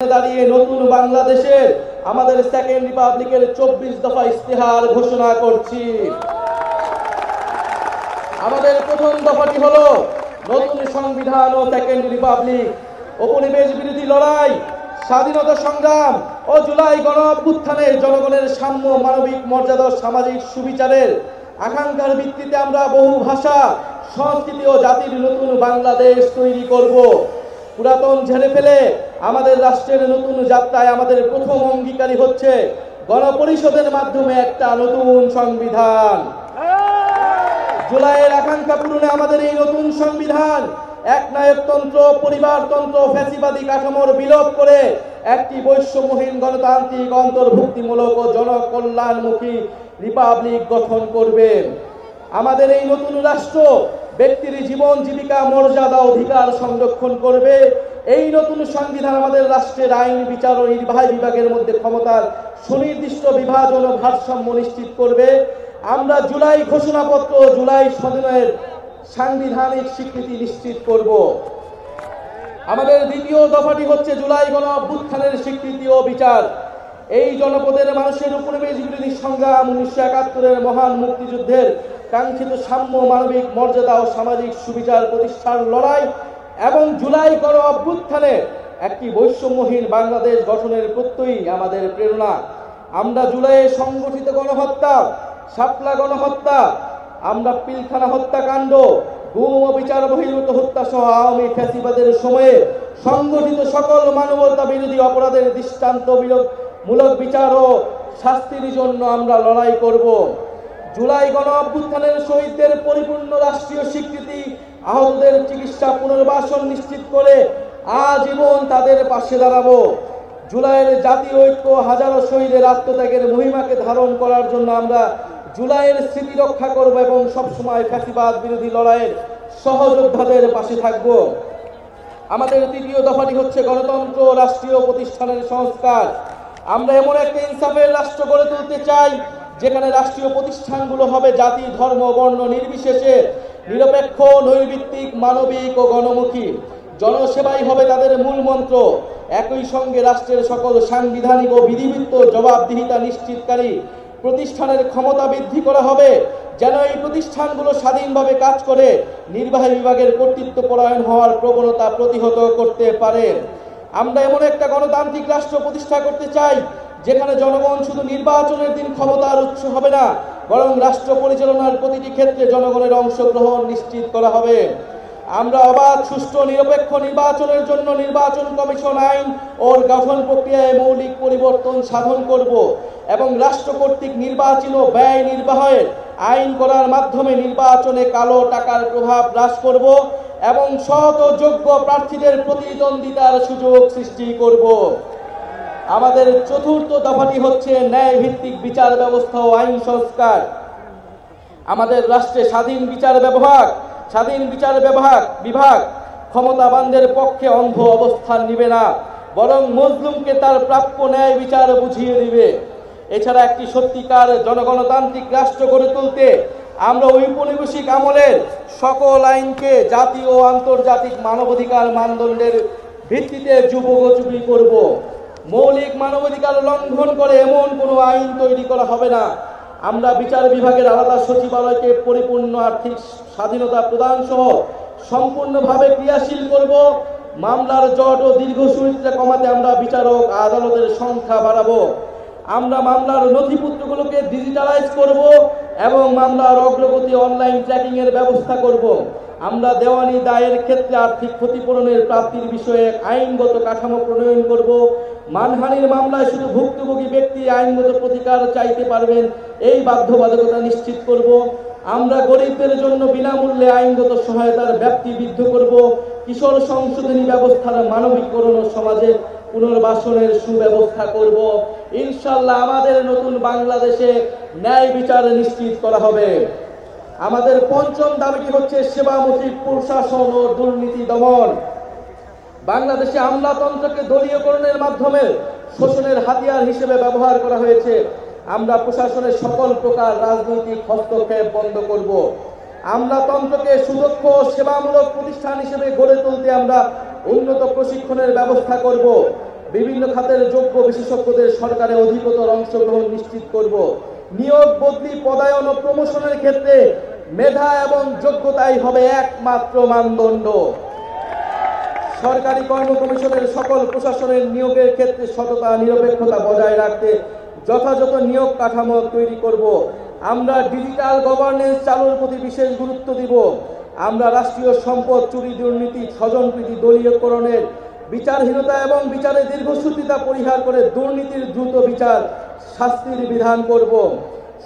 দাঁড়িয়ে নতুন বাংলাদেশের আমাদের সেকেন্ড রিপাবলিকের 24 দফা ইস্তেহার ঘোষণা করছি। আমাদের প্রথম দফাটি হলো নতুন সংবিধান ও সেকেন্ড রিপাবলিক, উপনিবেশ বিরোধী লড়াই, স্বাধীনতা সংগ্রাম ও জুলাই গণ অভ্যুত্থানে জনগণের সাম্য, মানবিক মর্যাদা, সামাজিক সুবিচারের আকাঙ্ক্ষার ভিত্তিতে আমরা বহু ভাষা, সংস্কৃতি ও জাতির নতুন বাংলাদেশ তৈরি করব। পুরাতন ঝেড়ে ফেলে আমাদের রাষ্ট্রের নতুন যাত্রায় আমাদের প্রথম অঙ্গীকারী হচ্ছে গণপরিষদের মাধ্যমে একটা নতুন সংবিধান। জুলাইয়ের আকাঙ্ক্ষা পূরণে আমাদের এই নতুন সংবিধান একনায়কতন্ত্র, পরিবারতন্ত্র, ফ্যাসিবাদী কাঠামোর বিলোপ করে একটি বৈষম্যহীন, গণতান্ত্রিক, অন্তর্ভুক্তিমূলক ও জনকল্যাণমুখী রিপাবলিক গঠন করবে। আমাদের এই নতুন রাষ্ট্র ব্যক্তির জীবন, জীবিকা, মর্যাদা, অধিকার সংরক্ষণ করবে। এই নতুন সংবিধান আমাদের রাষ্ট্রের আইন, বিচার ও নির্বাহী বিভাগের মধ্যে ক্ষমতার সুনির্দিষ্ট বিভাজন ও ভারসাম্য নিশ্চিত করবে। আমরা জুলাই ঘোষণাপত্র, জুলাই সনদের সাংবিধানিক স্বীকৃতি নিশ্চিত করব। আমাদের দ্বিতীয় দফাটি হচ্ছে জুলাই গণ অভ্যুত্থানের স্বীকৃতি ও বিচার। এই জনপদের মানুষের উপনিবেশ বিরোধী সংগ্রাম, 1971-এর মহান মুক্তিযুদ্ধের কাঙ্ক্ষিত সাম্য, মানবিক মর্যাদা ও সামাজিক সুবিচার প্রতিষ্ঠার লড়াই এবং জুলাই গণ অভ্যুত্থানে একটি বৈষম্যহীন বাংলাদেশ গঠনের প্রত্যয়ই আমাদের প্রেরণা। আমরা জুলাইয়ে সংগঠিত গণহত্যা, শাপলা গণহত্যা, আমরা পিলখানা হত্যাকাণ্ড, গুম ও বিচার বহির্ভূত হত্যা সহ আওয়ামী ফ্যাসিবাদের সময়ে সংগঠিত সকল মানবতা বিরোধী অপরাধের দৃষ্টান্তমূলক বিচার ও শাস্তির জন্য আমরা লড়াই করব। জুলাই গণ অভ্যুত্থানের শহীদদের পরিপূর্ণ রাষ্ট্রীয় স্বীকৃতি, আহতদের চিকিৎসা, পুনর্বাসন নিশ্চিত করে আজীবন তাদের পাশে দাঁড়াবো। জুলাইয়ের জাতীয় ঐক্য, হাজারো শহীদের আত্মত্যাগের মহিমাকে ধারণ করার জন্য আমরা জুলাইয়ের স্মৃতি রক্ষা করব এবং সবসময় ফ্যাসিবাদ বিরোধী লড়াইয়ের সহযোদ্ধাদের পাশে থাকব। আমাদের তৃতীয় দফাটি হচ্ছে গণতন্ত্র, রাষ্ট্রীয় প্রতিষ্ঠানের সংস্কার। আমরা এমন একটা ইনসাফের রাষ্ট্র গড়ে তুলতে চাই যেখানে রাষ্ট্রীয় প্রতিষ্ঠানগুলো হবে জাতি, ধর্ম, বর্ণ নির্বিশেষে নিরপেক্ষ, নৈর্ভিত্তিক, মানবিক ও গণমুখী। জনসেবাই হবে তাদের মূল মন্ত্র। একই সঙ্গে রাষ্ট্রের সকল সাংবিধানিক ও বিধিবদ্ধ জবাবদিহিতা নিশ্চিতকারী প্রতিষ্ঠানের ক্ষমতা বৃদ্ধি করা হবে, যেন এই প্রতিষ্ঠানগুলো স্বাধীনভাবে কাজ করে নির্বাহী বিভাগের কর্তৃত্ব পরায়ণ হওয়ার প্রবণতা প্রতিহত করতে পারে। আমরা এমন একটা গণতান্ত্রিক রাষ্ট্র প্রতিষ্ঠা করতে চাই যেখানে জনগণ শুধু নির্বাচনের দিন ক্ষমতার উৎস হবে না, বরং রাষ্ট্র পরিচালনার প্রতিটি ক্ষেত্রে জনগণের অংশগ্রহণ নিশ্চিত করা হবে। আমরা অবাধ, সুষ্ঠু, নিরপেক্ষ নির্বাচনের জন্য নির্বাচন কমিশন আইন ও গঠন প্রক্রিয়ায় মৌলিক পরিবর্তন সাধন করব এবং রাষ্ট্র কর্তৃক নির্বাচিত ব্যয় নির্বাহের আইন করার মাধ্যমে নির্বাচনে কালো টাকার প্রভাব হ্রাস করব এবং সৎ ও যোগ্য প্রার্থীদের প্রতিদ্বন্দ্বিতার সুযোগ সৃষ্টি করব। আমাদের চতুর্থ দফাটি হচ্ছে ন্যায় ভিত্তিক বিচার ব্যবস্থা ও আইন সংস্কার। আমাদের রাষ্ট্রে স্বাধীন বিচার বিভাগ ক্ষমতাবানদের পক্ষে অন্ধ অবস্থান নিবে না, বরং মজলুমকে তার প্রাপ্য ন্যায় বিচার বুঝিয়ে দিবে। এছাড়া একটি সত্যিকার জনগণতান্ত্রিক রাষ্ট্র গড়ে তুলতে আমরা ঔপনিবেশিক আমলের সকল আইনকে জাতীয় ও আন্তর্জাতিক মানবাধিকার মানদণ্ডের ভিত্তিতে যুগোপযোগী করব। মৌলিক মানবাধিকার লঙ্ঘন করে এমন কোনো আইন তৈরি করা হবে না। আমরা বিচার বিভাগের আলাদা সচিবালয়কে পরিপূর্ণ আর্থিক স্বাধীনতা প্রদান সহ সম্পূর্ণভাবে ক্রিয়াশীল করব। মামলার জট ও দীর্ঘসূত্রে কমাতে আমরা বিচারক, আদালতের সংখ্যা বাড়াবো। আমরা মামলার নথিপত্রগুলোকে ডিজিটালাইজ করব এবং মামলার অগ্রগতি অনলাইন ট্র্যাকিং এর ব্যবস্থা করব। আমরা দেওয়ানি দায়ের ক্ষেত্রে আর্থিক ক্ষতিপূরণের প্রাপ্তির বিষয়ে আইনগত কাঠামো প্রণয়ন করব। মানহানির মামলায় শুধু ভুক্তভোগী ব্যক্তি আইনগত প্রতিকার চাইতে পারবেন, এই বাধ্যবাধকতা নিশ্চিত করব। আমরা গরিবদের জন্য বিনামূল্যে আইনগত সহায়তার ব্যাপ্তি বৃদ্ধি করব। কিশোর সংশোধনী ব্যবস্থার মানবিকরণ ও সমাজে পুনর্বাসনের সুব্যবস্থা করব। ইনশাআল্লাহ আমাদের নতুন বাংলাদেশে ন্যায় বিচার নিশ্চিত করা হবে। আমাদের পঞ্চম দাবিটি হচ্ছে সেবামুখী প্রশাসন ও দুর্নীতি দমন। বাংলাদেশে আমলাতন্ত্রকে দলীয়করণের মাধ্যমে শোষণের হাতিয়ার হিসেবে ব্যবহার করা হয়েছে। আমরা প্রশাসনের সকল প্রকার রাজনৈতিক হস্তক্ষেপ বন্ধ করব। আমলাতন্ত্রকে সুদক্ষ সেবামূলক প্রতিষ্ঠান হিসেবে গড়ে তুলতে আমরা উন্নত প্রশিক্ষণের ব্যবস্থা করব। বিভিন্ন খাতের যোগ্য বিশেষজ্ঞদের সরকারে অধিকতর অংশগ্রহণ নিশ্চিত করব। নিয়োগ, বদলি, পদায়ন ও প্রমোশনের ক্ষেত্রে মেধা এবং যোগ্যতাই হবে একমাত্র মানদণ্ড। সরকারি কর্ম কমিশনের সকল প্রশাসনের নিয়োগের ক্ষেত্রে সততা, নিরপেক্ষতা বজায় রাখতে যথাযথ নিয়োগ কাঠামো তৈরি করব। আমরা ডিজিটাল গভর্নেন্স চালুর প্রতি বিশেষ গুরুত্ব দিব। আমরা রাষ্ট্রীয় সম্পদ চুরি, দুর্নীতি, স্বজনপ্রীতি, দলীয়করণের বিচারহীনতা এবং বিচারে দীর্ঘসূত্রিতা পরিহার করে দুর্নীতির দ্রুত বিচার শাস্তির বিধান করব।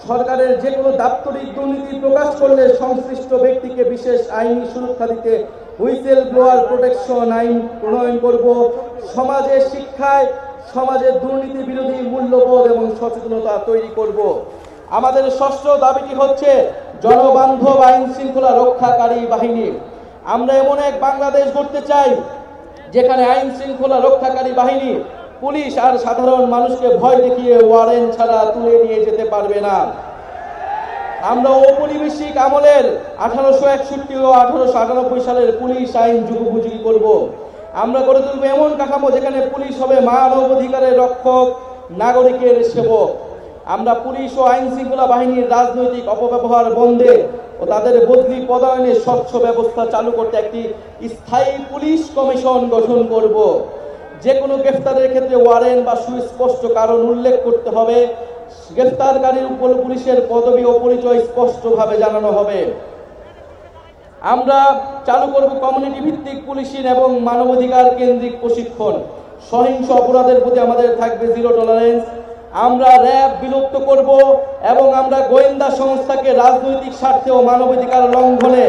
সরকারের যে কোনো দাপ্তরিক দুর্নীতি প্রকাশ করলে সংশ্লিষ্ট ব্যক্তিকে বিশেষ আইনি সুরক্ষা দিতে হুইসেল ব্লোয়ার প্রোটেকশন আইন প্রণয়ন করব। সমাজে, শিক্ষায়, সমাজের দুর্নীতি বিরোধী মূল্যবোধ এবং সচেতনতা তৈরি করব। আমাদের ষষ্ঠ দাবিটি হচ্ছে জনবান্ধব আইন শৃঙ্খলা রক্ষাকারী বাহিনী। আমরা এমন এক বাংলাদেশ গড়তে চাই যেখানে আইন শৃঙ্খলা রক্ষাকারী বাহিনী পুলিশ আর সাধারণ মানুষকে ভয় দেখিয়ে ওয়ারেন্ট ছাড়া তুলে নিয়ে যেতে পারবে না। আমরা ঔপনিবেশিক আমলের 1861 ও 1898 সালের পুলিশ আইন যুগোপযোগী করব। আমরা গড়ে তুলব এমন কাঠামো যেখানে পুলিশ হবে মানবাধিকারের রক্ষক, নাগরিকের সেবক। আমরা পুলিশ ও আইন শৃঙ্খলা বাহিনীর রাজনৈতিক অপব্যবহার বন্ধে ও তাদের বদলি পদায়নে স্বচ্ছ ব্যবস্থা চালু করতে একটি স্থায়ী পুলিশ কমিশন গঠন করব। যে কোনো গ্রেফতারের ক্ষেত্রে ওয়ারেন্ট বা সুস্পষ্ট কারণ উল্লেখ করতে হবে। গ্রেফতারকারীর উপর পুলিশের পদবি ও পরিচয় স্পষ্টভাবে জানানো হবে। আমরা চালু করব কমিউনিটি ভিত্তিক পুলিশিং এবং মানবাধিকার কেন্দ্রিক প্রশিক্ষণ। সহিংস অপরাধের প্রতি আমাদের থাকবে জিরো টলারেন্স। আমরা র্যাব বিলুপ্ত করব এবং আমরা গোয়েন্দা সংস্থাকে রাজনৈতিক স্বার্থে ও মানবাধিকার লঙ্ঘনে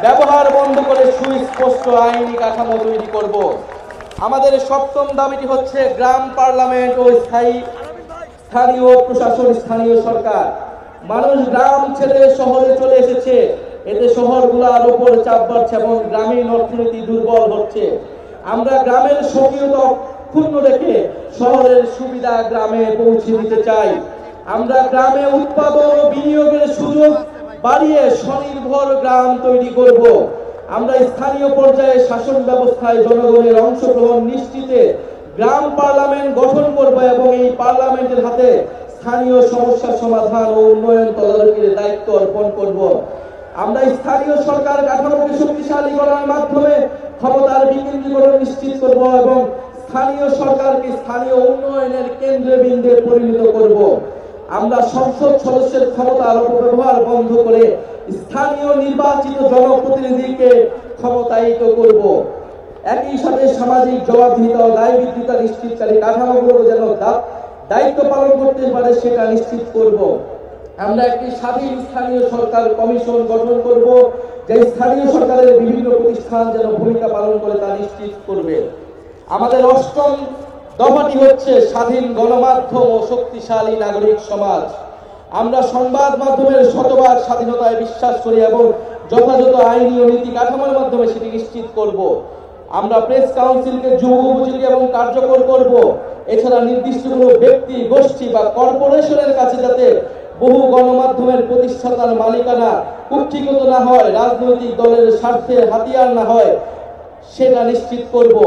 ব্যবহার বন্ধ করে সুস্পষ্ট আইনি কাঠামো তৈরি করব। আমাদের সপ্তম দাবিটি হচ্ছে গ্রাম পার্লামেন্ট ও স্থানীয় প্রশাসন, স্থানীয় সরকার। মানুষ গ্রাম ছেড়ে শহরে চলে এসেছে, এতে শহরগুলোর উপর চাপ বাড়ছে এবং গ্রামীণ অর্থনীতি দুর্বল হচ্ছে। আমরা গ্রামের স্বকীয়তা অক্ষুণ্ণ রেখে শহরের সুবিধা গ্রামে পৌঁছে দিতে চাই। আমরা গ্রামে উৎপাদন ও বিনিয়োগের সুযোগ বাড়িয়ে স্বনির্ভর গ্রাম তৈরি করব। আমরা স্থানীয় পর্যায়ে শাসন ব্যবস্থায় জনগণের অংশগ্রহণ নিশ্চিতে গ্রাম পার্লামেন্ট গঠন করব এবং এই পার্লামেন্টের হাতে স্থানীয় সমস্যা সমাধান ও উন্নয়ন তদারকির দায়িত্ব অর্পণ করব। আমরা স্থানীয় সরকার কাঠামোকে শক্তিশালী করার মাধ্যমে ক্ষমতার বিকেন্দ্রীকরণ নিশ্চিত করব এবং স্থানীয় সরকারকে স্থানীয় উন্নয়নের কেন্দ্রে বিন্দুতে পরিণত করব। আমরা সংসদ সদস্যের ক্ষমতার অপব্যবহার বন্ধ করে স্থানীয় নির্বাচিত জনপ্রতিনিধিকে ক্ষমতায়িত করব। একই সাথে সামাজিক জবাবদিহিতা ও দায়বদ্ধতা নিশ্চিতকারী কাঠামোগুলো যেন দায়িত্ব পালন করতে পারে সেটা নিশ্চিত করব। আমরা একটি স্বাধীন স্থানীয় সরকার কমিশন গঠন করব, যে স্থানীয় সরকারের বিভিন্ন প্রতিষ্ঠান যেন ভূমিকা পালন করে তা নিশ্চিত করবে। আমাদের অষ্টম দফাটি হচ্ছে স্বাধীন গণমাধ্যম ও শক্তিশালী নাগরিক সমাজ। আমরা সংবাদ মাধ্যমের শতভাগ স্বাধীনতায় বিশ্বাস করি এবং যথাযথ আইনি ও নীতি কাঠামোর মাধ্যমে সেটি নিশ্চিত করব। আমরা প্রেস কাউন্সিলকে যুগোপযোগী এবং কার্যকর করব। এছাড়া নির্দিষ্ট কোনো ব্যক্তি, গোষ্ঠী বা কর্পোরেশনের কাছে যাতে বহু গণমাধ্যমের প্রতিষ্ঠাতার মালিকানা কুক্ষিগত না হয়, রাজনৈতিক দলের স্বার্থে হাতিয়ার না হয়, সেটা নিশ্চিত করব।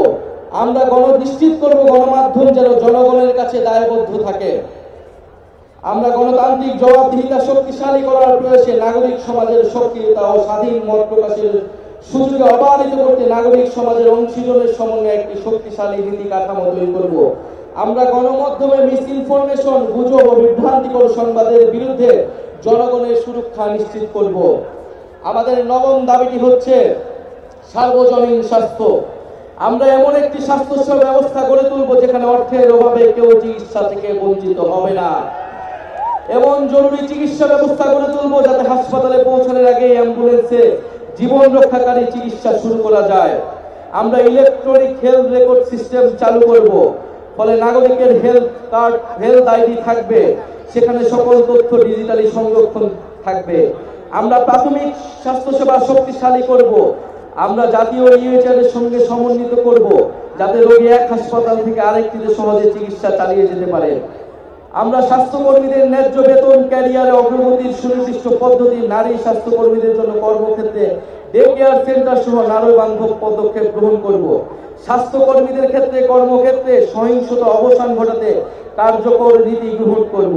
আমরা নিশ্চিত করব গণমাধ্যম যেন জনগণের কাছে দায়বদ্ধ থাকে। আমরা গণতান্ত্রিক জবাবদিহিতা শক্তিশালী করার প্রয়াসে নাগরিক সমাজের সক্রিয়তা ও স্বাধীন মত প্রকাশের সুযোগ অবাধিত করতে নাগরিক সমাজের অংশীজনের সমন্বয়ে একটি শক্তিশালী নীতি কাঠামো তৈরি করব। আমরা গণমাধ্যমে মিস ইনফরমেশন, গুজব ও বিভ্রান্তিকর সংবাদের বিরুদ্ধে জনগণের সুরক্ষা নিশ্চিত করব। আমাদের নবম দাবিটি হচ্ছে সার্বজনীন স্বাস্থ্য। আমরা এমন একটি স্বাস্থ্যসেবা ব্যবস্থা গড়ে তুলব যেখানে অর্থের অভাবে কেউ চিকিৎসা থেকে বঞ্চিত হবে না। এমন জরুরি চিকিৎসা ব্যবস্থা গড়ে তুলব যাতে হাসপাতালে পৌঁছানোর আগে অ্যাম্বুলেন্সে জীবন রক্ষাকারী চিকিৎসা শুরু করা যায়। আমরা ইলেকট্রনিক হেলথ রেকর্ড সিস্টেম চালু করব, ফলে নাগরিকের হেলথ আইডি থাকবে, সেখানে সকল তথ্য ডিজিটালি সংরক্ষণ থাকবে। আমরা প্রাথমিক স্বাস্থ্যসেবা শক্তিশালী করব। আমরা জাতীয় ইউএইচআর এর সঙ্গে সমন্বিত করব যাতে রোগী এক হাসপাতাল থেকে আরেকটিতে সহজে চিকিৎসা চালিয়ে যেতে পারে। আমরা স্বাস্থ্যকর্মীদের ন্যায্য বেতন, ক্যারিয়ারে অগ্রগতির সুনির্দিষ্ট পদ্ধতি, নারী স্বাস্থ্যকর্মীদের জন্য কর্মক্ষেত্রে ডে কেয়ার সেন্টার সহ নারী বান্ধব পদক্ষেপ গ্রহণ করব। স্বাস্থ্যকর্মীদের ক্ষেত্রে কর্মক্ষেত্রে সহিংসতা অবসান ঘটাতে কার্যকর নীতি গ্রহণ করব।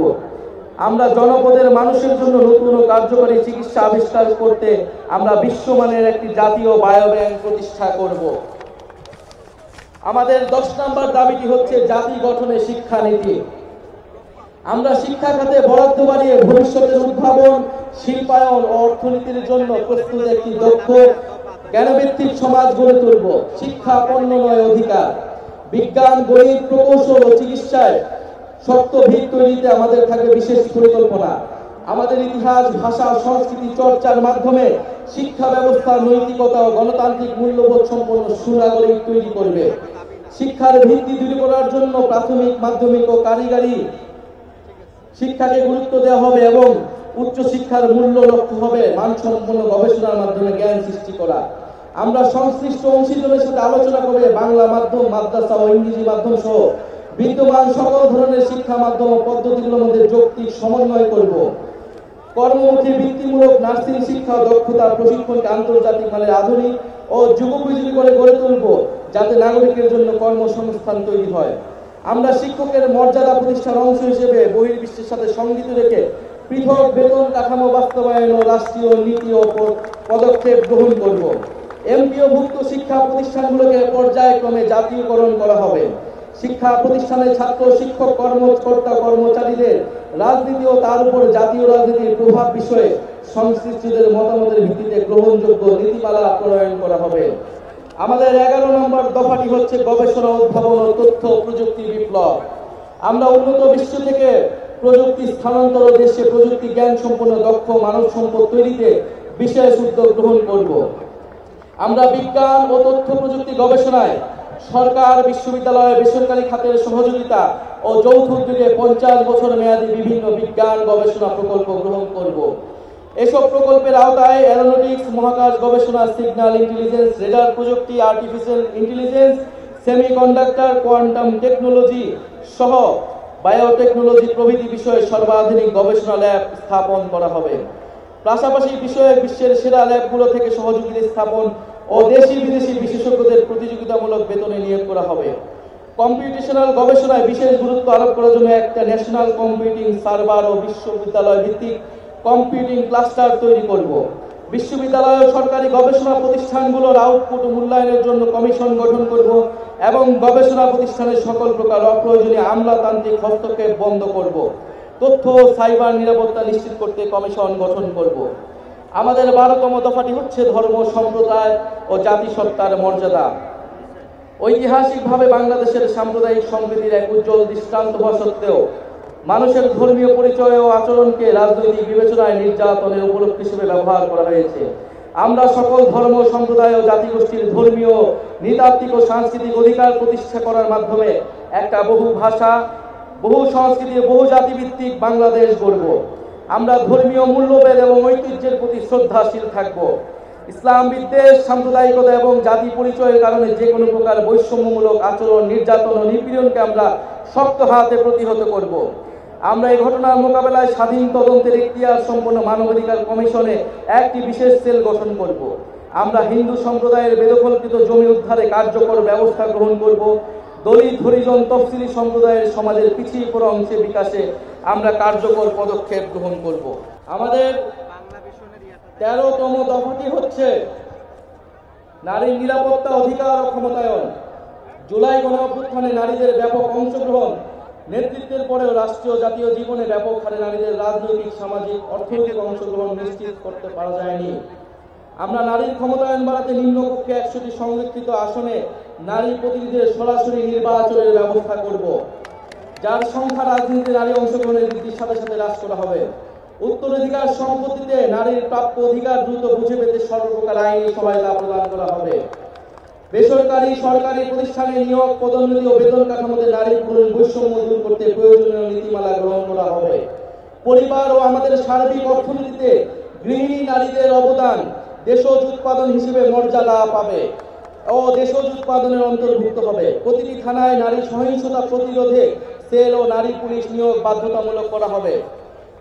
আমরা জনপদের মানুষের জন্য নতুন ও কার্যকরী চিকিৎসা আবিষ্কার করতে আমরা বিশ্বমানের একটি জাতীয় বায়োব্যাংক প্রতিষ্ঠা করব। আমাদের 10 নম্বর দাবিটি হচ্ছে জাতি গঠনে শিক্ষানীতি। আমরা শিক্ষা খাতে বরাদ্দ বাড়িয়ে ভবিষ্যতের উদ্ভাবন, শিল্পায়ন ও অর্থনীতির জন্য প্রস্তুত একটি দক্ষ জ্ঞানভিত্তিক সমাজ গড়ে তুলব। শিক্ষা পণ্য নয়, অধিকার। বিজ্ঞান, গণিত, প্রকৌশল ও চিকিৎসায় শক্ত ভিত তৈরিতে আমাদের থাকবে বিশেষ পরিকল্পনা। আমাদের ইতিহাস, ভাষা, সংস্কৃতি চর্চার মাধ্যমে শিক্ষা ব্যবস্থা নৈতিকতা ও গণতান্ত্রিক মূল্যবোধ সম্পন্ন সুনাগরিক তৈরি করবে। শিক্ষার ভিত্তি তৈরি করার জন্য প্রাথমিক, মাধ্যমিক ও কারিগরি শিক্ষাকে গুরুত্ব দেওয়া হবে এবং উচ্চ শিক্ষার মূল্য লক্ষ্য হবে মানসম্পন্ন গবেষণার মাধ্যমে জ্ঞান সৃষ্টি করা। আমরা সংশ্লিষ্ট অংশীজনের সাথে আলোচনা করে বাংলা মাধ্যম, মাদ্রাসা ও ইংরেজি মাধ্যম সহ বিদ্যমান সকল ধরনের শিক্ষা মাধ্যম ও পদ্ধতিগুলোর মধ্যে যৌক্তিক সমন্বয় করব। কর্মমুখী বৃত্তিমূলক নার্সিং শিক্ষা ও দক্ষতা প্রশিক্ষণকে আন্তর্জাতিক মানের আধুনিক ও যুগোপযোগী করে গড়ে তুলব, যাতে নাগরিকের জন্য কর্মসংস্থান তৈরি হয়। আমরা শিক্ষকের মর্যাদা প্রতিষ্ঠার অংশ হিসেবে বহির্বিশ্বের সাথে সঙ্গীত রেখে পৃথক বেতন কাঠামো বাস্তবায়ন ও রাষ্ট্রীয় নীতি ও পদক্ষেপ গ্রহণ করব। এমপিওভুক্ত শিক্ষা প্রতিষ্ঠানগুলোকে পর্যায়ক্রমে জাতীয়করণ করা হবে। শিক্ষা প্রতিষ্ঠানে ছাত্র, শিক্ষক, কর্মকর্তা, কর্মচারীদের রাজনীতি ও তার উপর জাতীয় রাজনীতির প্রভাব বিষয়ে সংশ্লিষ্টদের মতামতের ভিত্তিতে গ্রহণযোগ্য নীতিমালা প্রণয়ন করা হবে। আমাদের 11 নম্বর দফাটি হচ্ছে গবেষণা, উদ্ভাবন ও তথ্য প্রযুক্তি বিপ্লব। আমরা উন্নত বিশ্ব থেকে প্রযুক্তি স্থানান্তর ও দেশে প্রযুক্তি জ্ঞান সম্পন্ন দক্ষ মানব সম্পদ তৈরিতে বিশেষ উদ্যোগ গ্রহণ করব। আমরা বিজ্ঞান ও তথ্য প্রযুক্তি গবেষণায় সরকার, বিশ্ববিদ্যালয়, বেসরকারি খাতের সহযোগিতা ও যৌথ উদ্যোগে 50 বছর মেয়াদী বিভিন্ন বিজ্ঞান গবেষণা প্রকল্প গ্রহণ করব। এসব প্রকল্পের আওতায় অ্যারোনটিক্স, মহাকাশ গবেষণা, সিগন্যাল ইন্টেলিজেন্স, রেডার প্রযুক্তি, artificial intelligence, semiconductor, quantum technology সহ বায়োটেকনোলজি প্রভৃতি বিষয়ে সর্বাধুনিক গবেষণা ল্যাব স্থাপন করা হবে। পাশাপাশি বিষয়ে বিশ্বের সেরা ল্যাবগুলো থেকে সহযোগিতা স্থাপন ও দেশি বিদেশি বিশেষজ্ঞদের প্রতিযোগিতামূলক বেতনে নিয়োগ করা হবে। কম্পিউটেশনাল গবেষণায় বিশেষ গুরুত্ব আরোপ করার জন্য একটা ন্যাশনাল কম্পিউটিং সার্ভার ও বিশ্ববিদ্যালয় ভিত্তিক কম্পিউটিং ক্লাস্টার তৈরি করব। বিশ্ববিদ্যালয় ও সরকারি গবেষণা প্রতিষ্ঠানগুলোর আউটপুট মূল্যায়নের জন্য কমিশন গঠন করব এবং গবেষণা প্রতিষ্ঠানের সকল প্রকার অপ্রয়োজনীয় আমলাতান্ত্রিক হস্তক্ষেপ বন্ধ করব। তথ্য ও সাইবার নিরাপত্তা নিশ্চিত করতে কমিশন গঠন করব। আমাদের 12তম দফাটি হচ্ছে ধর্ম, সম্প্রদায় ও জাতিসত্তার মর্যাদা। ঐতিহাসিকভাবে বাংলাদেশের সাম্প্রদায়িক সম্প্রীতির এক উজ্জ্বল দৃষ্টান্ত হওয়া সত্ত্বেও মানুষের ধর্মীয় পরিচয় ও আচরণকে রাজনৈতিক বিবেচনায় নির্যাতনের উপলক্ষ হিসেবে ব্যবহার করা হয়েছে। আমরা সকল ধর্ম, সম্প্রদায় ও জাতিগোষ্ঠীর ধর্মীয়, নৃতাত্ত্বিক ও সাংস্কৃতিক অধিকার প্রতিষ্ঠা করার মাধ্যমে একটা বহু ভাষা, বহু সংস্কৃতি, বহু জাতিভিত্তিক বাংলাদেশ গড়ব। আমরা ধর্মীয় মূল্যবোধ এবং ঐতিহ্যের প্রতি শ্রদ্ধাশীল থাকব। ইসলাম বিদ্বেষ, সাম্প্রদায়িকতা এবং জাতি পরিচয়ের কারণে যে কোনো প্রকার বৈষম্যমূলক আচরণ, নির্যাতন ও নিপীড়নকে আমরা শক্ত হাতে প্রতিহত করব। আমরা এই ঘটনার মোকাবেলায় স্বাধীন তদন্তের এখতিয়ার সম্পন্ন মানবাধিকার কমিশনে একটি বিশেষ সেল গঠন করব। আমরা হিন্দু সম্প্রদায়ের বেদখলকৃত জমি উদ্ধারে কার্যকর ব্যবস্থা গ্রহণ করব। দলিত, হরিজন, তফসিলি সম্প্রদায়ের সমাজের পিছিয়ে পড়া অংশের বিকাশে আমরা কার্যকর পদক্ষেপ গ্রহণ করব। আমাদের 13তম দফাটি হচ্ছে নারীর নিরাপত্তা, অধিকার ও ক্ষমতায়ন। জুলাই গণঅভ্যুত্থানে নারীদের ব্যাপক অংশগ্রহণ, নেতৃত্বের পরেও রাষ্ট্রীয় জাতীয় জীবনে ব্যাপক হারে নারীদের রাজনৈতিক, সামাজিক, অর্থনৈতিক অংশগ্রহণ নিশ্চিত করতে পারা যায়নি। আমরা নারীর ক্ষমতায়ন বাড়াতে নিম্নকক্ষে 100টি সংরক্ষিত আসনে নারী প্রতিনিধিদের সরাসরি নির্বাচনের ব্যবস্থা করব, যার সংখ্যা রাজনীতিতে নারী অংশগ্রহণের বৃদ্ধির সাথে সাথে হ্রাস করা হবে। উত্তরাধিকার সম্পত্তিতে নারীর প্রাপ্য অধিকার দ্রুত বুঝে পেতে সর্বপ্রকার আইনি সহায়তা প্রদান করা হবে। বেসরকারি, সরকারি প্রতিষ্ঠানে নিয়োগ, পদোন্নতি ও বেতন কাঠামোতে নারী পুরুষ বৈষম্য দূর করতে প্রয়োজনীয় নীতিমালা গ্রহণ করা হবে। পরিবার ও আমাদের সার্বিক অর্থনীতিতে গৃহিণী নারীদের অবদান দেশজ উৎপাদন হিসেবে মর্যাদা পাবে ও দেশজ উৎপাদনের অন্তর্ভুক্ত হবে। প্রতিটি থানায় নারী সহিংসতা প্রতিরোধে সেল ও নারী পুলিশ নিয়োগ বাধ্যতামূলক করা হবে।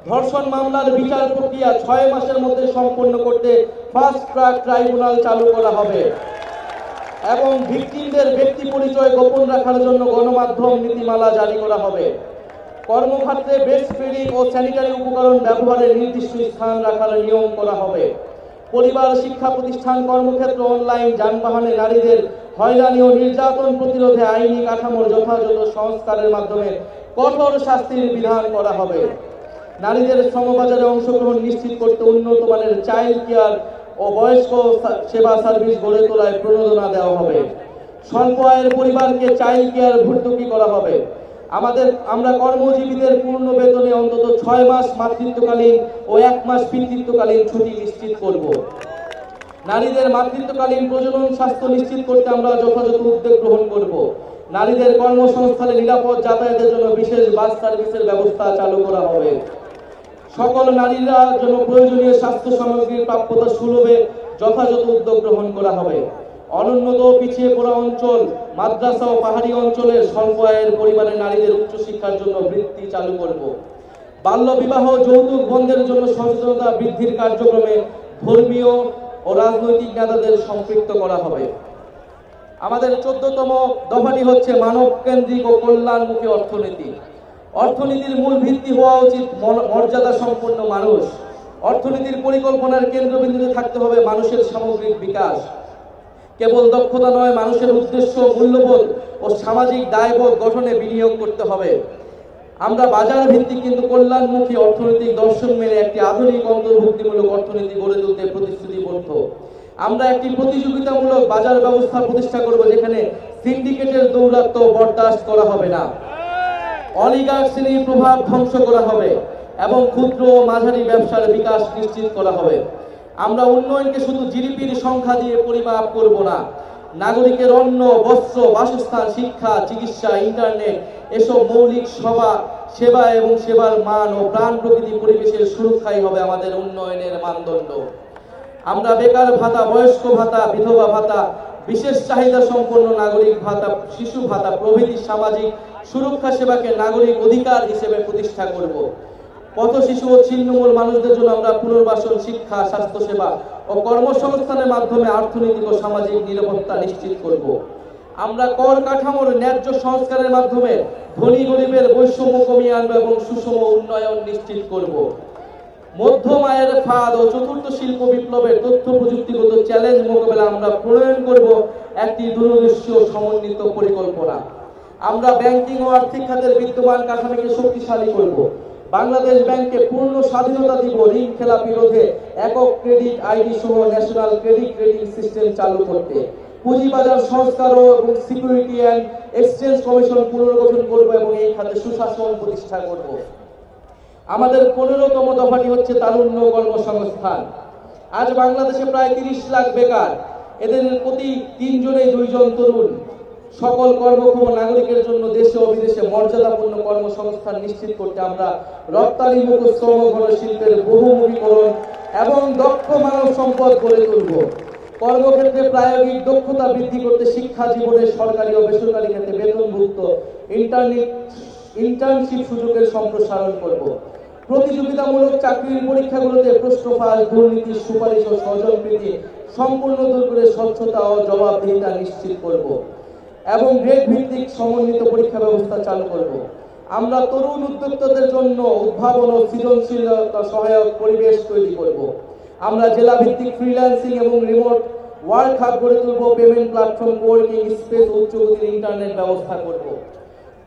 ধর্ষণ মামলার বিচার প্রক্রিয়া 6 মাসের মধ্যে সম্পন্ন করতে ফাস্ট ট্র্যাক ট্রাইব্যুনাল চালু করা হবে এবং ভিকটিমদের ব্যক্তি পরিচয় গোপন রাখার জন্য গণমাধ্যম নীতিমালা জারি করা হবে। কর্মক্ষেত্রে ব্রেস্ট ফিডিং ও স্যানিটারি উপকরণ ব্যবহারের নির্দিষ্ট স্থান রাখার নিয়ম করা হবে। পরিবার, শিক্ষা প্রতিষ্ঠান, কর্মক্ষেত্র, অনলাইন, যানবাহনে নারীদের হয়রানি ও নির্যাতন প্রতিরোধে আইনি কাঠামোর যথাযথ সংস্কারের মাধ্যমে কঠোর শাস্তির বিধান করা হবে। নারীদের শ্রমবাজারে অংশগ্রহণ নিশ্চিত করতে উন্নত মানের চাইল্ড কেয়ার ও বয়স্ক সেবা সার্ভিস গড়ে তোলায় প্রণোদনা দেওয়া হবে। স্বল্প আয়ের পরিবারকে চাইল্ড কেয়ার ভর্তুকি করা হবে। আমরা কর্মজীবীদের পূর্ণ বেতনে অন্তত 6 মাস মাতৃত্বকালীন ও 1 মাস পিতৃত্বকালীন ছুটি নিশ্চিত করব। নারীদের মাতৃত্বকালীন প্রজনন স্বাস্থ্য নিশ্চিত করতে আমরা যথাযথ উদ্যোগ গ্রহণ করব। নারীদের কর্মসংস্থানে নিরাপদ যাতায়াতের জন্য বিশেষ বাস সার্ভিসের ব্যবস্থা চালু করা হবে। সকল নারীরা জন্য প্রয়োজনীয় স্বাস্থ্য সামগ্রীর প্রাপ্যতা সুলভে যথাযথ উদ্যোগ গ্রহণ করা হবে। অনুন্নত পিছিয়ে পড়া অঞ্চল, মাদ্রাসা ও পাহাড়ি অঞ্চলের স্বল্প আয়ের পরিবারের নারীদের উচ্চশিক্ষার জন্য বৃত্তি চালু করব। বাল্য বিবাহ, যৌতুক বন্ধের জন্য সচেতনতা বৃদ্ধির কার্যক্রমে ধর্মীয় ও রাজনৈতিক নেতাদের সম্পৃক্ত করা হবে। আমাদের 14তম দফাটি হচ্ছে মানব কেন্দ্রিক ও কল্যাণমুখী অর্থনীতি। অর্থনীতির মূল ভিত্তি হওয়া উচিত মর্যাদা সম্পন্ন মানুষ। অর্থনীতির পরিকল্পনার কেন্দ্রবিন্দুতে থাকতে হবে মানুষের সামগ্রিক বিকাশ। কেবল দক্ষতা নয়, মানুষের উদ্দেশ্য, মূল্যবোধ ও সামাজিক দায়বোধ গঠনে বিনিয়োগ করতে হবে। আমরা বাজার ভিত্তিক কিন্তু কল্যাণমুখী অর্থনৈতিক দর্শন মেনে একটি আধুনিক অন্তর্ভুক্তিমূলক অর্থনীতি গড়ে তুলতে প্রতিশ্রুতিবদ্ধ। আমরা একটি প্রতিযোগিতামূলক বাজার ব্যবস্থা প্রতিষ্ঠা করব, যেখানে সিন্ডিকেটের দৌরাত্ম্য বরদাস্ত করা হবে না, অলিগার্ক শ্রেণীর প্রভাব ধ্বংস করা হবে এবং ক্ষুদ্র ও মাঝারি ব্যবসার বিকাশ নিশ্চিত করা হবে। আমরা উন্নয়নকে শুধু জিডিপির সংখ্যা দিয়ে পরিমাপ করব না, নাগরিকের অন্ন, বস্ত্র, বাসস্থান, শিক্ষা, চিকিৎসা, ইন্টারনেট এসব মৌলিক সেবা এবং সেবার মান ও প্রাণ প্রকৃতি পরিবেশের সুরক্ষাই হবে আমাদের উন্নয়নের মানদণ্ড। আমরা বেকার ভাতা, বয়স্ক ভাতা, বিধবা ভাতা, বিশেষ চাহিদা সম্পন্ন নাগরিক ভাতা, শিশু ভাতা প্রভৃতি সামাজিক সুরক্ষা সেবাকে নাগরিক অধিকার হিসেবে প্রতিষ্ঠা করব। পথ শিশু ও ছিন্নমূল মানুষদের জন্য আমরা পুনর্বাসন, শিক্ষা, স্বাস্থ্যসেবা ও কর্মসংস্থানের মাধ্যমে অর্থনৈতিক ও সামাজিক নিরাপত্তা নিশ্চিত করব। আমরা কর কাঠামোর ন্যায্য সংস্কারের মাধ্যমে ধনী গরিবের বৈষম্য কমিয়ে আনব এবং সুষম উন্নয়ন নিশ্চিত করব। মধ্যম আয়ের ফাঁদ ও চতুর্থ শিল্প বিপ্লবের তথ্য প্রযুক্তিগত চ্যালেঞ্জ মোকাবেলা আমরা প্রণয়ন করব একটি দূরদৃশ্য সমন্বিত পরিকল্পনা। আমরা ব্যাংকিং ও আর্থিক খাতের বিদ্যমান কাঠামোকে শক্তিশালী করব। বাংলাদেশ ব্যাংককে পূর্ণ স্বাধীনতা দিব ঋণ খেলাপি রোধে একক ক্রেডিট আইডি সহ ন্যাশনাল ক্রেডিট রেটিং সিস্টেম চালু করতে। পুঁজিবাজার সংস্কার ও সিকিউরিটি অ্যান্ড এক্সচেঞ্জ কমিশন পুনর্গঠন করব এবং এই খাতে সুশাসন প্রতিষ্ঠা করব। আমাদের 15তম দফাটি হচ্ছে তারুণ্য কর্মসংস্থান। আজ বাংলাদেশে প্রায় 30 লাখ বেকার, এদের প্রতি 3 জনে 2 জন তরুণ। সকল কর্মক্ষম নাগরিকের জন্য দেশে ও বিদেশে মর্যাদাপূর্ণ কর্মসংস্থান নিশ্চিত করতে আমরা রপ্তানিমুখ শ্রমঘন শিল্পের বহুমুখীকরণ এবং দক্ষ মানব সম্পদ গড়ে তুলব। কর্মক্ষেত্রে প্রায়োগিক দক্ষতা বৃদ্ধি করতে শিক্ষা জীবনে সরকারি ও বেসরকারি ক্ষেত্রে বেতনভুক্ত ইন্টার্নশিপ সুযোগের সম্প্রসারণ করব। প্রতিযোগিতামূলক চাকরির পরীক্ষাগুলোতে প্রশ্ন ফাঁস, দুর্নীতি, সুপারিশ ও স্বজনপ্রীতি সম্পূর্ণ দূর করে স্বচ্ছতা ও জবাবদিহিতা নিশ্চিত করব এবং গ্রেড ভিত্তিক সমন্বিত পরীক্ষা ব্যবস্থা চালু করব। আমরা তরুণ উদ্যোক্তাদের জন্য উদ্ভাবন ও সৃজনশীলতা সহায়ক পরিবেশ তৈরি করব। আমরা জেলা ভিত্তিক ফ্রিল্যান্সিং এবং রিমোট ওয়ার্ক হাব গড়ে তুলব। পেমেন্ট প্ল্যাটফর্ম, কোয়ার্কিং স্পেস, উচ্চগতির ইন্টারনেট ব্যবস্থা করব।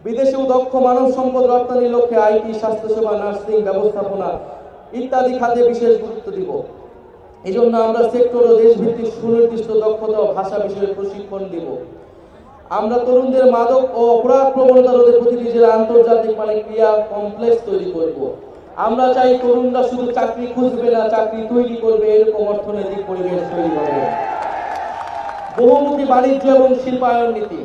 বিদেশেও দক্ষ মানব সম্পদ রপ্তানির লক্ষ্যে আইটি, স্বাস্থ্যসেবা, নার্সিং, ব্যবস্থাপনা ইত্যাদি খাতে বিশেষ গুরুত্ব দিব। এই জন্য আমরা সেক্টর ও দেশভিত্তিক সুনির্দিষ্ট দক্ষতা ও ভাষা বিষয়ে প্রশিক্ষণ দিব। আমরা তরুণদের মাদক ও অপরাধ প্রবণতা রোধে প্রতিটি জেলায় আন্তর্জাতিক মানের ক্রিয়া কমপ্লেক্স তৈরি করব। আমরা চাই তরুণরা শুধু চাকরি খুঁজবে না, চাকরি তৈরি করবে, এরকম অর্থনৈতিক পরিবেশ তৈরি হবে। বহুমুখী বাণিজ্য এবং শিল্পায়ন নীতি।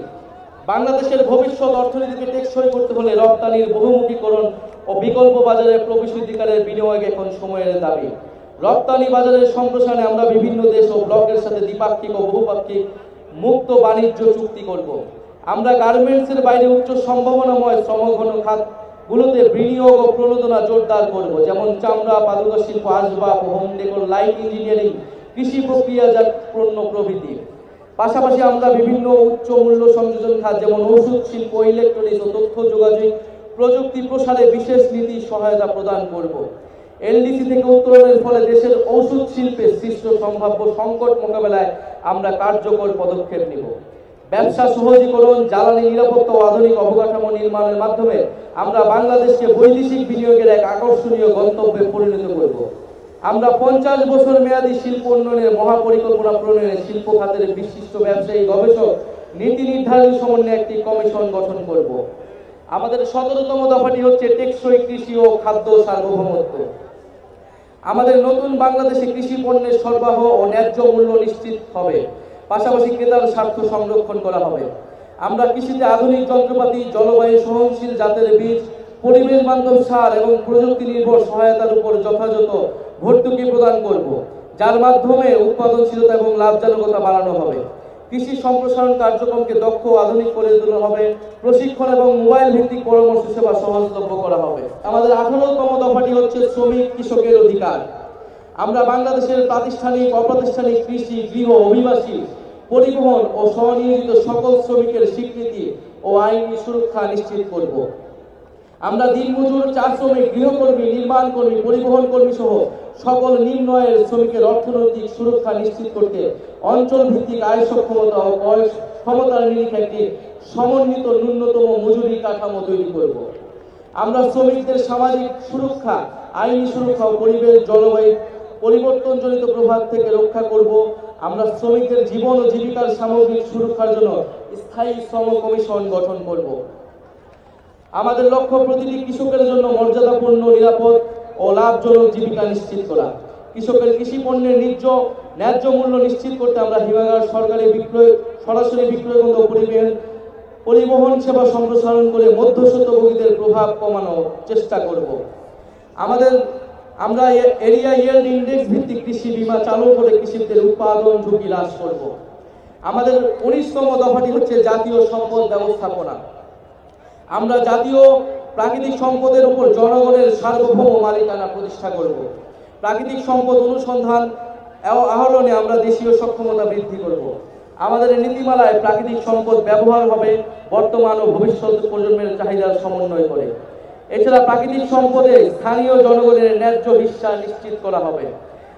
বাংলাদেশের ভবিষ্যৎ অর্থনীতিকে টেকসই করতে হলে রপ্তানির বহুমুখীকরণ ও বিকল্প বাজারে প্রবেশাধিকারের বিনিয়োগ এখন সময়ের দাবি। রপ্তানি বাজারের সম্প্রসারণে আমরা বিভিন্ন দেশ ও ব্লকের সাথে দ্বিপাক্ষিক ও বহুপাক্ষিক মুক্ত বাণিজ্য চুক্তি করব। আমরা গার্মেন্টসের বাইরে উচ্চ সম্ভাবনাময় শ্রমঘন খাতগুলোতে বিনিয়োগ ও প্রণোদনা জোরদার করব, যেমন চামড়া, পাদুকা শিল্প, আসবাব, হোম ডেকোর, লাইট ইঞ্জিনিয়ারিং, কৃষি প্রক্রিয়াজাত পণ্য প্রভৃতি। পাশাপাশি আমরা বিভিন্ন উচ্চ মূল্য সংযোজন খাত যেমন ওষুধ শিল্প, ইলেকট্রনিক্স ও তথ্য যোগাযোগ প্রযুক্তি প্রসারে বিশেষ নীতি সহায়তা প্রদান করব। এলডিসি থেকে উত্তরণের ফলে দেশের ঔষধ শিল্পে সৃষ্ট সম্ভাব্য সংকট মোকাবেলায় আমরা কার্যকর পদক্ষেপ নেব। ব্যবসা সহজীকরণ, জ্বালানি নিরাপত্তা ও আধুনিক অবকাঠামো নির্মাণের মাধ্যমে আমরা বাংলাদেশকে বৈদেশিক বিনিয়োগের এক আকর্ষণীয় গন্তব্যে পরিণত করব। আমরা 50 বছর মেয়াদী শিল্প উন্নয়নের মহাপরিকল্পনা প্রণয়নে শিল্প খাতের বিশিষ্ট ব্যবসায়ী, গবেষক, নীতি নির্ধারণী সমন্বয়ে একটি কমিশন গঠন করব। আমাদের 17তম দফাটি হচ্ছে টেকসই কৃষি ও খাদ্য সার্বভৌমত্ব। আমাদের নতুন বাংলাদেশে কৃষি পণ্যের সরবরাহ ও ন্যায্য মূল্য নিশ্চিত হবে, পাশাপাশি ক্রেতার স্বার্থ সংরক্ষণ করা হবে। আমরা কৃষিতে আধুনিক যন্ত্রপাতি, জলবায়ু সহনশীল জাতের বীজ, পরিবেশ বান্ধব সার এবং প্রযুক্তি নির্ভর সহায়তার উপর যথাযথ ভর্তুকি প্রদান করব, যার মাধ্যমে উৎপাদনশীলতা এবং লাভজনকতা বাড়ানো হবে। কৃষি সম্প্রসারণ কার্যক্রমকে দক্ষ ও আধুনিক করে তোলা হবে, প্রশিক্ষণ এবং মোবাইল ভিত্তিক পরামর্শ সেবা সহজলভ্য করা হবে। আমাদের 18তম দফাটি হচ্ছে শ্রমিক কৃষকের অধিকার। আমরা বাংলাদেশের প্রাতিষ্ঠানিক, অপ্রাতিষ্ঠানিক কৃষি, গৃহ, অভিবাসী, পরিবহন ও স্বনিয়োজিত সকল শ্রমিকের স্বীকৃতি ও আইনি সুরক্ষা নিশ্চিত করব। আমরা দিনমজুর, চা শ্রমিক, গৃহকর্মী, নির্মাণ কর্মী, পরিবহন কর্মী সহ সকল নিম্ন আয়ের শ্রমিকের অর্থনৈতিক সুরক্ষা নিশ্চিত করতে অঞ্চল ভিত্তিক আয় সক্ষমতা ও ক্রয় ক্ষমতার নিরিখে একটি সমন্বিত ন্যূনতম মজুরি কাঠামো তৈরি করব। আমরা শ্রমিকদের সামাজিক সুরক্ষা, আইনি সুরক্ষা ও পরিবেশ, জলবায়ু পরিবর্তনজনিত প্রভাব থেকে রক্ষা করব। আমরা শ্রমিকদের জীবন ও জীবিকার সামগ্রিক সুরক্ষার জন্য স্থায়ী শ্রম কমিশন গঠন করব। আমাদের লক্ষ্য প্রতিটি কৃষকের জন্য মর্যাদাপূর্ণ, নিরাপদ ও লাভজনক জীবিকা নিশ্চিত করা। কৃষকের কৃষি পণ্যের ন্যায্য মূল্য নিশ্চিত করতে আমরা হিমাগার, সরকারি বিক্রয়, সরাসরি বিক্রয় কেন্দ্র, পরিবহন সেবা সম্প্রসারণ করে মধ্যস্বত্বভোগীদের প্রভাব কমানোর চেষ্টা করব। আমরা এরিয়া ইয়েল্ড ইন্ডেক্স ভিত্তিক কৃষি বীমা চালু করে কৃষকদের উৎপাদন ঝুঁকি হ্রাস করব। আমাদের 19তম দফাটি হচ্ছে জাতীয় সম্পদ ব্যবস্থাপনা। আমরা জাতীয় প্রাকৃতিক সম্পদের উপর জনগণের সার্বভৌম মালিকানা প্রতিষ্ঠা করব। প্রাকৃতিক সম্পদ অনুসন্ধান আহরণে আমরা দেশীয় সক্ষমতা বৃদ্ধি করব। আমাদের নীতিমালায় প্রাকৃতিক সম্পদ ব্যবহার হবে বর্তমান ও ভবিষ্যৎ প্রজন্মের চাহিদার সমন্বয় করে। এছাড়া প্রাকৃতিক সম্পদে স্থানীয় জনগণের ন্যায্য হিস্সা নিশ্চিত করা হবে।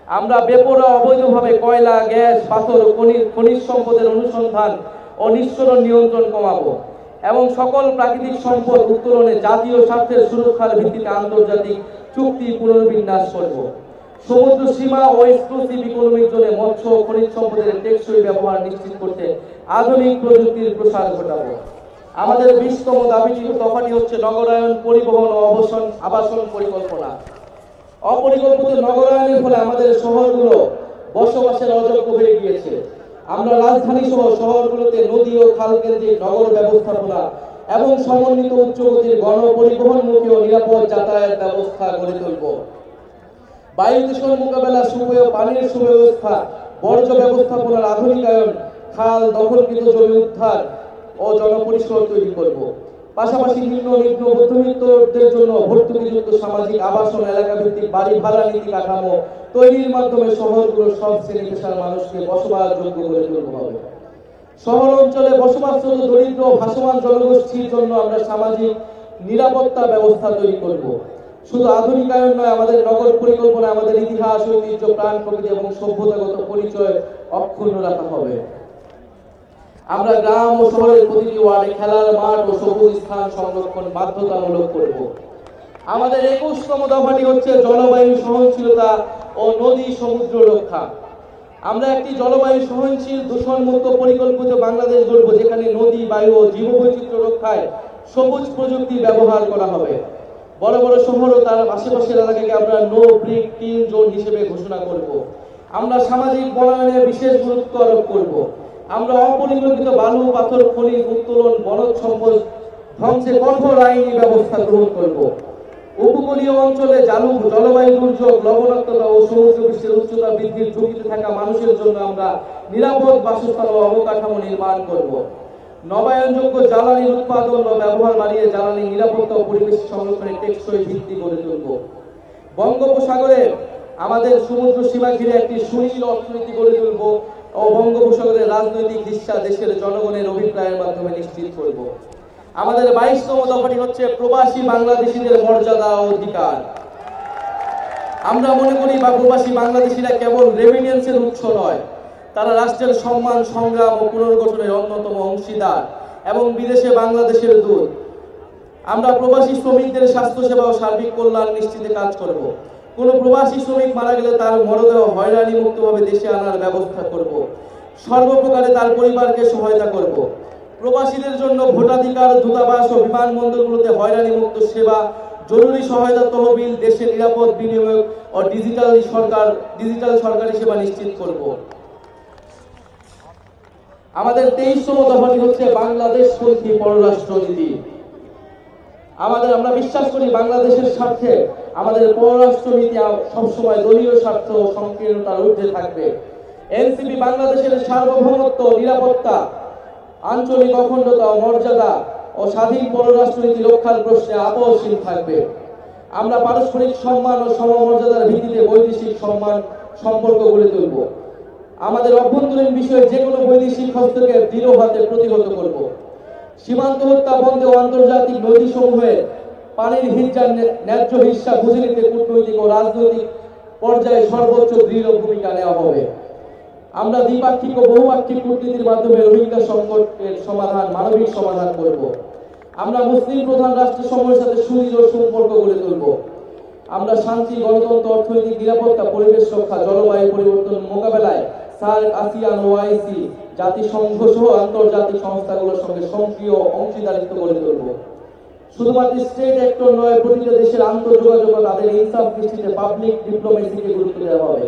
আমরা বেপরোয়া অবৈধভাবে কয়লা, গ্যাস, পাথর ও খনিজ সম্পদের অনুসন্ধান ও নিঃসরণ নিয়ন্ত্রণ কমাবো এবং সকল প্রাকৃতিক সম্পদ উত্তোলনে জাতীয় স্বার্থের সুরক্ষার ভিত্তিতে আন্তর্জাতিক চুক্তি পুনর্বিন্যাস করব। সমুদ্র সীমা ও এক্সক্লুসিভ ইকোনমিক জোনে মৎস্য ও খনিজ সম্পদের টেকসই ব্যবহার নিশ্চিত করতে আধুনিক প্রযুক্তির প্রসার ঘটাবো। আমাদের 20তম দফাটি হচ্ছে নগরায়ন, পরিবহন ও আবাসন পরিকল্পনা। অপরিকল্পিত নগরায়নের ফলে আমাদের শহরগুলো বসবাসের অযোগ্য হয়ে গিয়েছে। আমরা রাজধানী সহ শহরগুলোতে নদী ও খাল কেন্দ্রিক নগর ব্যবস্থাপনা এবং সমন্বিত উচ্চগতির গণপরিবহনমুখী ও নিরাপদ যাতায়াত ব্যবস্থা গড়ে তুলব। বায়ু দূষণ মোকাবেলা, সুপেয় পানির সুব্যবস্থা, বর্জ্য ব্যবস্থাপনার আধুনিকায়ন, খাল দখলকৃত জমি উদ্ধার ও জনপরিসর তৈরি করব। পাশাপাশি নিম্ন মধ্যবিত্তদের জন্য ভর্তুকিযুক্ত সামাজিক আবাসন, এলাকা ভিত্তিক বাড়ি ভাড়া নীতি কাঠামো তৈরির মাধ্যমে শহরগুলোর সব শ্রেণী পেশার মানুষকে বসবাসযোগ্য করে তুলতে হবে। শহর অঞ্চলে বসবাসরত দরিদ্র ভাসমান জনগোষ্ঠীর জন্য আমরা সামাজিক নিরাপত্তা ব্যবস্থা তৈরি করব। শুধু আধুনিকায়ন নয়, আমাদের নগর পরিকল্পনা আমাদের ইতিহাস, ঐতিহ্য, প্রাণ প্রকৃতি এবং সভ্যতাগত পরিচয় অক্ষুণ্ণ রাখা হবে। আমরা গ্রাম ও শহরের প্রতিটি ওয়ার্ডে খেলার মাঠ ও সবুজ স্থান সংরক্ষণ বাধ্যতামূলক করব। আমাদের 21তম দফাটি হচ্ছে জলবায়ু সহনশীলতা ও নদী সমুদ্র রক্ষা। আমরা একটি জলবায়ু সহনশীল, দূষণমুক্ত পরিকল্পিত বাংলাদেশ গড়ব, যেখানে নদী, বায়ু ও জীববৈচিত্র্য রক্ষায় সবুজ প্রযুক্তি ব্যবহার করা হবে। বড় বড় শহর ও তার আশেপাশের এলাকাকে আমরা নো ব্রিক টিন জোন হিসেবে ঘোষণা করব। আমরা সামাজিক বনায়নে বিশেষ গুরুত্ব আরোপ করব। আমরা অপরিকল্পিত বালু, পাথর, খনিজ উত্তোলন, বনজ সম্পদ ধ্বংসে কঠোর আইনি ব্যবস্থা গ্রহণ করব। উপকূলীয় অঞ্চলে জলবায়ু দুর্যোগ, লবণাক্ততা ও সমুদ্র পৃষ্ঠের উচ্চতা বৃদ্ধির ঝুঁকিতে থাকা মানুষের জন্য আমরা নিরাপদ বাসস্থান ও অবকাঠামো নির্মাণ করব। নবায়নযোগ্য জ্বালানির উৎপাদন ও ব্যবহার বাড়িয়ে জ্বালানি নিরাপত্তা ও পরিবেশ সংরক্ষণের টেকসই ভিত্তি গড়ে তুলব। বঙ্গোপসাগরে আমাদের সমুদ্র সীমা ঘিরে একটি সুনীল অর্থনীতি গড়ে তুলব ও বঙ্গোপসাগরের রাজনৈতিক দিশা দেশের জনগণের অভিপ্রায়ের মাধ্যমে নিশ্চিত করব। আমাদের 22তম দফাটি হচ্ছে প্রবাসী বাংলাদেশিদের মর্যাদা ও অধিকার। আমরা মনে করি প্রবাসী বাংলাদেশিরা কেবল রেমিটেন্সের উৎস নয়, তারা রাষ্ট্রের সম্মান, সংগ্রাম ও পুনর্গঠনের অন্যতম অংশীদার এবং বিদেশে বাংলাদেশের দূত। আমরা প্রবাসী শ্রমিকদের স্বাস্থ্যসেবা ও সার্বিক কল্যাণ নিশ্চিতে কাজ করব। কোন প্রবাসী শ্রমিক মারা গেলে তার মরদেহ হয়রানি মুক্তভাবে দেশে আনার ব্যবস্থা করব। সর্বপ্রকারে তার পরিবারকে সহায়তা করব। প্রবাসীদের জন্য ভোটাধিকার, দূতাবাস ও বিমানবন্দরগুলোতে হয়রানি মুক্ত সেবা, জরুরি সহায়তা তহবিল, দেশে নিরাপদ বিনিয়োগ ও ডিজিটাল সরকারি সেবা নিশ্চিত করব। আমাদের 23তম দফাটি হচ্ছে বাংলাদেশপন্থী পররাষ্ট্রনীতি। আমরা বিশ্বাস করি বাংলাদেশের স্বার্থে আমাদের পররাষ্ট্রনীতি সবসময় দলীয় স্বার্থ ও সংকীর্ণতার ঊর্ধ্বে থাকবে। এনসিপি বাংলাদেশের সার্বভৌমত্ব, নিরাপত্তা, আঞ্চলিক অখণ্ডতা ও মর্যাদা ও স্বাধীন পররাষ্ট্রনীতি রক্ষার প্রশ্নে আপোষহীন থাকবে। আমরা পারস্পরিক সম্মান ও সমমর্যাদার ভিত্তিতে বৈদেশিক সম্পর্ক গড়ে তুলব। আমাদের অভ্যন্তরীণ বিষয়ে যে কোনো বৈদেশিক হস্তক্ষেপ দৃঢ় হাতে প্রতিহত করব। সীমান্ত হত্যা বন্ধে ও আন্তর্জাতিক নদীসমূহে পানির হিজ্জার ন্যায্য হিস্সা বুঝে নিতে কূটনৈতিক ও রাজনৈতিক পর্যায়ে সর্বোচ্চ দৃঢ় ভূমিকা নেওয়া হবে। আমরা দ্বিপাক্ষিক ও বহুপাক্ষিক কূটনীতির মাধ্যমে রোহিঙ্গা সংকটের সমাধান, মানবিক সমাধান করব। আমরা মুসলিম প্রধান রাষ্ট্রসমূহের সাথে সুদৃঢ় সম্পর্ক গড়ে তুলব। আমরা শান্তি, গণতন্ত্র, অর্থনৈতিক নিরাপত্তা, পরিবেশ রক্ষা, জলবায়ু পরিবর্তন মোকাবেলায় সার্ক, আসিয়ান, ওআইসি, জাতিসংঘ সহ আন্তর্জাতিক সংস্থাগুলোর সঙ্গে সক্রিয় অংশীদারিত্ব গড়ে তুলব। শুধুমাত্র স্টেট অ্যাক্টর নয়, প্রতিটা দেশের আন্তঃযোগাযোগ তাদের ইনসাফ দৃষ্টিতে পাবলিক ডিপ্লোমেসিকে গুরুত্ব দেওয়া হবে।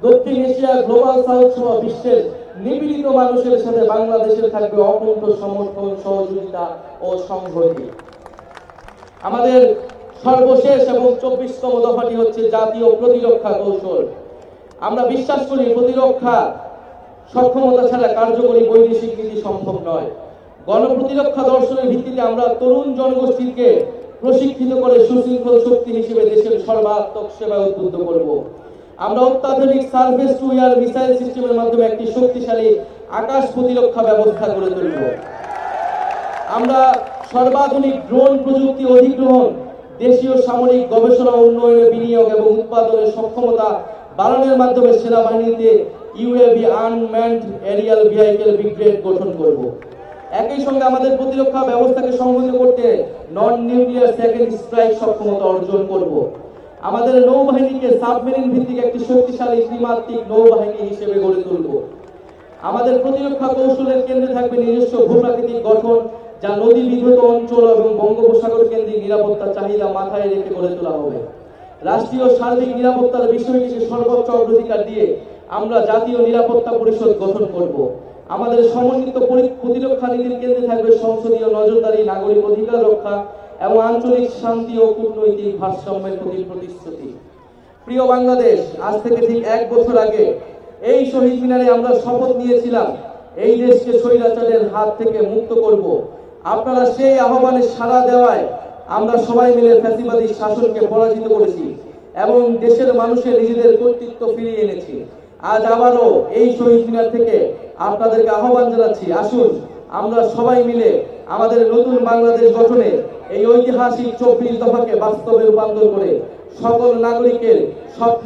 দক্ষিণ এশিয়া, গ্লোবাল সাউথ সহ বিশ্বের নিপীড়িত মানুষের সাথে বাংলাদেশের থাকবে অকুণ্ঠ সমর্থন, সহযোগিতা ও সংহতি। আমাদের সর্বশেষ এবং 24তম দফাটি হচ্ছে জাতীয় প্রতিরক্ষা কৌশল। আমরা বিশ্বাস করি প্রতিরক্ষা সক্ষমতা ছাড়া কার্যকরী বৈদেশিক নীতি সম্ভব নয়। গণপ্রতিরক্ষা দর্শনের ভিত্তিতে আমরা তরুণ জনগোষ্ঠীকে প্রশিক্ষিত করে সুশৃঙ্খল শক্তি হিসেবে দেশের সর্বাত্মক সেবায় উদ্বুদ্ধ করব। আমরা অত্যাধুনিক সার্ফেস টু এয়ার মিসাইল সিস্টেমের মাধ্যমে একটি শক্তিশালী আকাশ প্রতিরক্ষা ব্যবস্থা গড়ে তুলব। আমরা সর্বাধুনিক ড্রোন প্রযুক্তি অধিগ্রহণ, দেশীয় সামরিক গবেষণা, উন্নয়নে বিনিয়োগ এবং উৎপাদনের সক্ষমতা বাড়ানোর মাধ্যমে সেনাবাহিনীতে UAV, unmanned aerial vehicle brigade গঠন করব। একই সঙ্গে আমাদের প্রতিরক্ষা ব্যবস্থাকে সংহত করতে নন নিউক্লিয়ার সেকেন্ড স্ট্রাইক সক্ষমতা অর্জন করব। আমাদের নৌবাহিনীকে সাবমেরিন ভিত্তিক একটি শক্তিশালী ত্রিমাত্রিক নৌবাহিনী হিসেবে গড়ে তুলব। আমাদের প্রতিরক্ষা কৌশলের কেন্দ্রে থাকবে নিজস্ব ভূপ্রাকৃতিক গঠন, যা নদী বিধৌত অঞ্চল এবং বঙ্গোপসাগর কেন্দ্রিক নিরাপত্তা চাহিদা মাথায় রেখে গড়ে তোলা হবে। রাষ্ট্রীয় সার্বিক নিরাপত্তার বিষয়টিকে সর্বোচ্চ অগ্রাধিকার দিয়ে আমরা জাতীয় নিরাপত্তা পরিষদ গঠন করব। আমাদের সমন্বিত প্রতিরক্ষা নীতির কেন্দ্রে থাকবে সংসদীয় নজরদারি, নাগরিক অধিকার রক্ষা এবং আঞ্চলিক শান্তি ও কূটনৈতিক ভারসাম্যের প্রতি প্রতিশ্রুতি। প্রিয় বাংলাদেশ, আজ থেকে ঠিক 1 বছর আগে এই শহীদ মিনারে আমরা শপথ নিয়েছিলাম এই দেশকে স্বৈরাচারের হাত থেকে মুক্ত করব। আপনারা সেই আহ্বানে সাড়া দেওয়ায় আমরা সবাই মিলে ফ্যাসিবাদী শাসনকে পরাজিত করেছি এবং দেশের মানুষের নিজেদের কর্তৃত্ব ফিরিয়ে এনেছি। আজ আবারও এই শহীদ মিনার থেকে আপনাদেরকে আহ্বান জানাচ্ছি, আসুন আমরা সবাই মিলে আমাদের নতুন বাংলাদেশ গঠনে এই ঐতিহাসিক 24 দফাকে বাস্তবে রূপান্তর করে সকল নাগরিকের স্বপ্নে